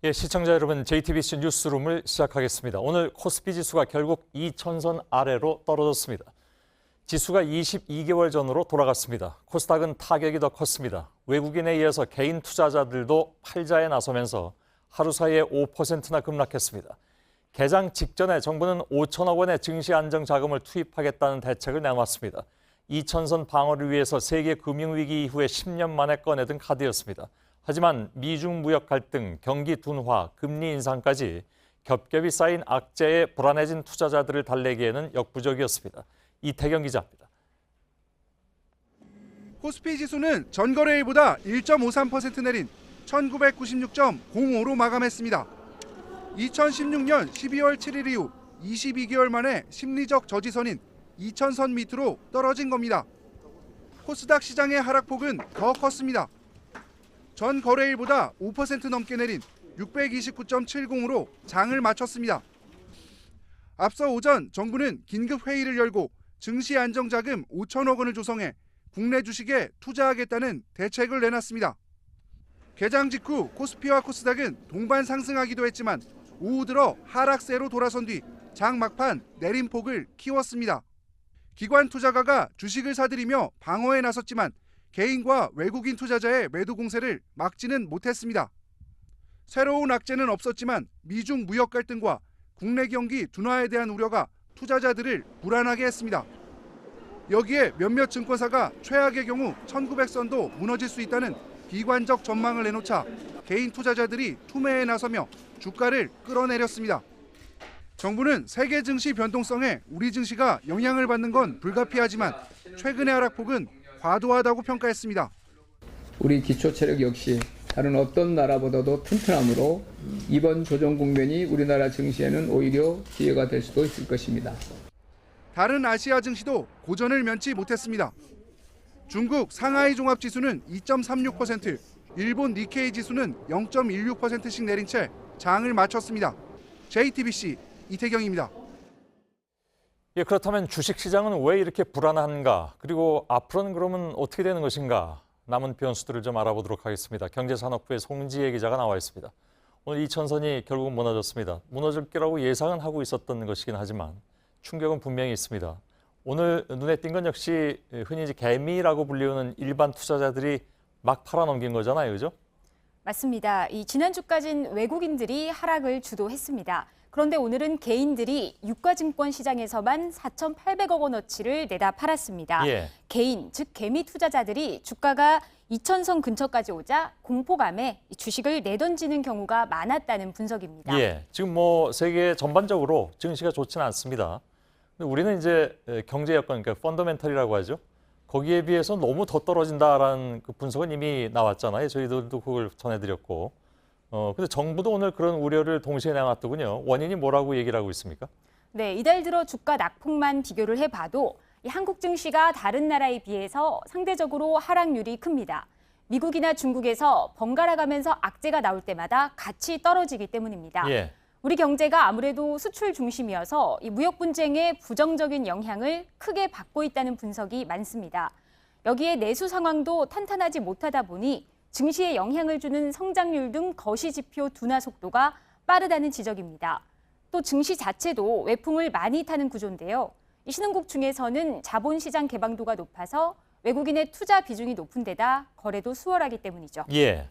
예, 시청자 여러분, JTBC 뉴스룸을 시작하겠습니다. 오늘 코스피 지수가 결국 2,000선 아래로 떨어졌습니다. 지수가 22개월 전으로 돌아갔습니다. 코스닥은 타격이 더 컸습니다. 외국인에 의해서 개인 투자자들도 팔자에 나서면서 하루 사이에 5%나 급락했습니다. 개장 직전에 정부는 5천억 원의 증시 안정 자금을 투입하겠다는 대책을 내놨습니다. 2,000선 방어를 위해서 세계 금융위기 이후에 10년 만에 꺼내든 카드였습니다. 하지만 미중 무역 갈등, 경기 둔화, 금리 인상까지 겹겹이 쌓인 악재에 불안해진 투자자들을 달래기에는 역부족이었습니다. 이태경 기자입니다. 코스피 지수는 전거래일보다 1.53% 내린 1996.05로 마감했습니다. 2016년 12월 7일 이후 22개월 만에 심리적 저지선인 2,000선 밑으로 떨어진 겁니다. 코스닥 시장의 하락폭은 더 컸습니다. 전 거래일보다 5% 넘게 내린 629.70으로 장을 마쳤습니다. 앞서 오전 정부는 긴급 회의를 열고 증시 안정자금 5천억 원을 조성해 국내 주식에 투자하겠다는 대책을 내놨습니다. 개장 직후 코스피와 코스닥은 동반 상승하기도 했지만 오후 들어 하락세로 돌아선 뒤 장 막판 내림폭을 키웠습니다. 기관 투자가가 주식을 사들이며 방어에 나섰지만 개인과 외국인 투자자의 매도 공세를 막지는 못했습니다. 새로운 악재는 없었지만 미중 무역 갈등과 국내 경기 둔화에 대한 우려가 투자자들을 불안하게 했습니다. 여기에 몇몇 증권사가 최악의 경우 1900선도 무너질 수 있다는 비관적 전망을 내놓자 개인 투자자들이 투매에 나서며 주가를 끌어내렸습니다. 정부는 세계 증시 변동성에 우리 증시가 영향을 받는 건 불가피하지만 최근의 하락폭은 과도하다고 평가했습니다. 우리 기초체력 역시 다른 어떤 나라보다도 튼튼하므로 이번 조정 국면이 우리나라 증시에는 오히려 기회가 될 수도 있을 것입니다. 다른 아시아 증시도 고전을 면치 못했습니다. 중국 상하이 종합지수는 2.36%, 일본 니케이 지수는 0.16%씩 내린 채 장을 마쳤습니다. JTBC 이태경입니다. 예, 그렇다면 주식시장은 왜 이렇게 불안한가? 그리고 앞으로는 그러면 어떻게 되는 것인가? 남은 변수들을 좀 알아보도록 하겠습니다. 경제산업부의 송지혜 기자가 나와 있습니다. 오늘 2,000선이 결국은 무너졌습니다. 무너질 거라고 예상은 하고 있었던 것이긴 하지만 충격은 분명히 있습니다. 오늘 눈에 띈 건 역시 흔히 이제 개미라고 불리우는 일반 투자자들이 막 팔아넘긴 거잖아요, 그죠? 맞습니다. 지난주까지는 외국인들이 하락을 주도했습니다. 그런데 오늘은 개인들이 유가증권 시장에서만 4,800억 원어치를 내다 팔았습니다. 예. 개인, 즉 개미 투자자들이 주가가 2,000선 근처까지 오자 공포감에 주식을 내던지는 경우가 많았다는 분석입니다. 예, 지금 세계 전반적으로 증시가 좋지는 않습니다. 근데 우리는 이제 경제 여건, 그러니까 펀더멘털이라고 하죠. 거기에 비해서 너무 더 떨어진다라는 그 분석은 이미 나왔잖아요. 저희들도 그걸 전해드렸고. 근데 정부도 오늘 그런 우려를 동시에 내놨더군요. 원인이 뭐라고 얘기를 하고 있습니까? 네, 이달 들어 주가 낙폭만 비교를 해봐도 이 한국 증시가 다른 나라에 비해서 상대적으로 하락률이 큽니다. 미국이나 중국에서 번갈아 가면서 악재가 나올 때마다 같이 떨어지기 때문입니다. 예. 우리 경제가 아무래도 수출 중심이어서 이 무역 분쟁의 부정적인 영향을 크게 받고 있다는 분석이 많습니다. 여기에 내수 상황도 탄탄하지 못하다 보니 증시에 영향을 주는 성장률 등 거시 지표 둔화 속도가 빠르다는 지적입니다. 또 증시 자체도 외풍을 많이 타는 구조인데요. 이 신흥국 중에서는 자본시장 개방도가 높아서 외국인의 투자 비중이 높은 데다 거래도 수월하기 때문이죠. 예.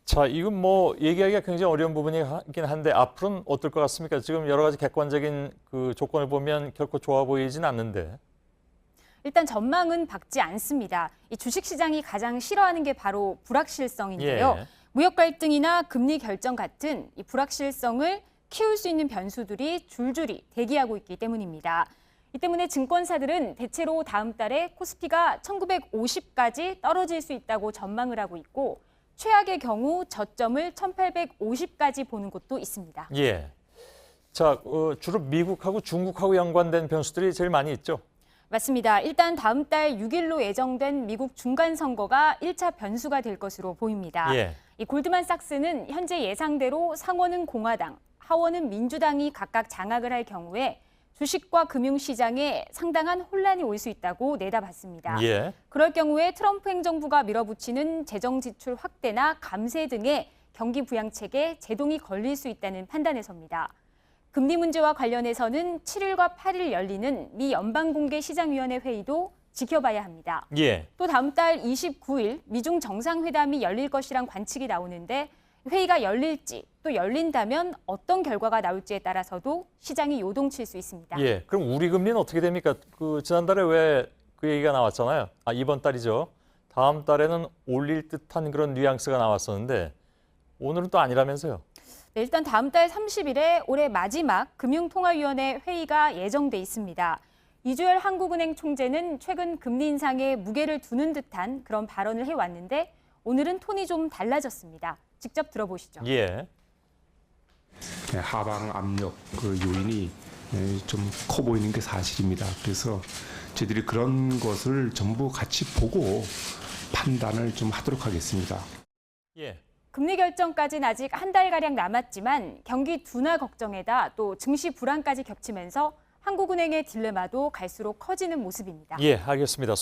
자, 이건 얘기하기가 굉장히 어려운 부분이긴 한데 앞으로는 어떨 것 같습니까? 지금 여러 가지 객관적인 그 조건을 보면 결코 좋아 보이진 않는데. 일단 전망은 밝지 않습니다. 이 주식시장이 가장 싫어하는 게 바로 불확실성인데요. 예. 무역 갈등이나 금리 결정 같은 이 불확실성을 키울 수 있는 변수들이 줄줄이 대기하고 있기 때문입니다. 이 때문에 증권사들은 대체로 다음 달에 코스피가 1950까지 떨어질 수 있다고 전망을 하고 있고 최악의 경우 저점을 1850까지 보는 곳도 있습니다. 예. 자, 주로 미국하고 중국하고 연관된 변수들이 제일 많이 있죠? 맞습니다. 일단 다음 달 6일로 예정된 미국 중간선거가 1차 변수가 될 것으로 보입니다. 예. 이 골드만삭스는 현재 예상대로 상원은 공화당, 하원은 민주당이 각각 장악을 할 경우에 주식과 금융시장에 상당한 혼란이 올 수 있다고 내다봤습니다. 예. 그럴 경우에 트럼프 행정부가 밀어붙이는 재정 지출 확대나 감세 등의 경기 부양책에 제동이 걸릴 수 있다는 판단에서입니다. 금리 문제와 관련해서는 7일과 8일 열리는 미 연방공개시장위원회 회의도 지켜봐야 합니다. 예. 또 다음 달 29일 미중 정상회담이 열릴 것이란 관측이 나오는데 회의가 열릴지 또 열린다면 어떤 결과가 나올지에 따라서도 시장이 요동칠 수 있습니다. 예. 그럼 우리 금리는 어떻게 됩니까? 지난달에 왜 그 얘기가 나왔잖아요. 이번 달이죠. 다음 달에는 올릴 듯한 그런 뉘앙스가 나왔었는데 오늘은 또 아니라면서요. 네, 일단 다음 달 30일에 올해 마지막 금융통화위원회 회의가 예정돼 있습니다. 이주열 한국은행 총재는 최근 금리 인상에 무게를 두는 듯한 그런 발언을 해왔는데 오늘은 톤이 좀 달라졌습니다. 직접 들어보시죠. 예. 하방 압력 그 요인이 좀 커 보이는 게 사실입니다. 그래서 저희들이 그런 것을 전부 같이 보고 판단을 좀 하도록 하겠습니다. 예. 금리 결정까지는 아직 한 달가량 남았지만 경기 둔화 걱정에다 또 증시 불안까지 겹치면서 한국은행의 딜레마도 갈수록 커지는 모습입니다. 예, 알겠습니다.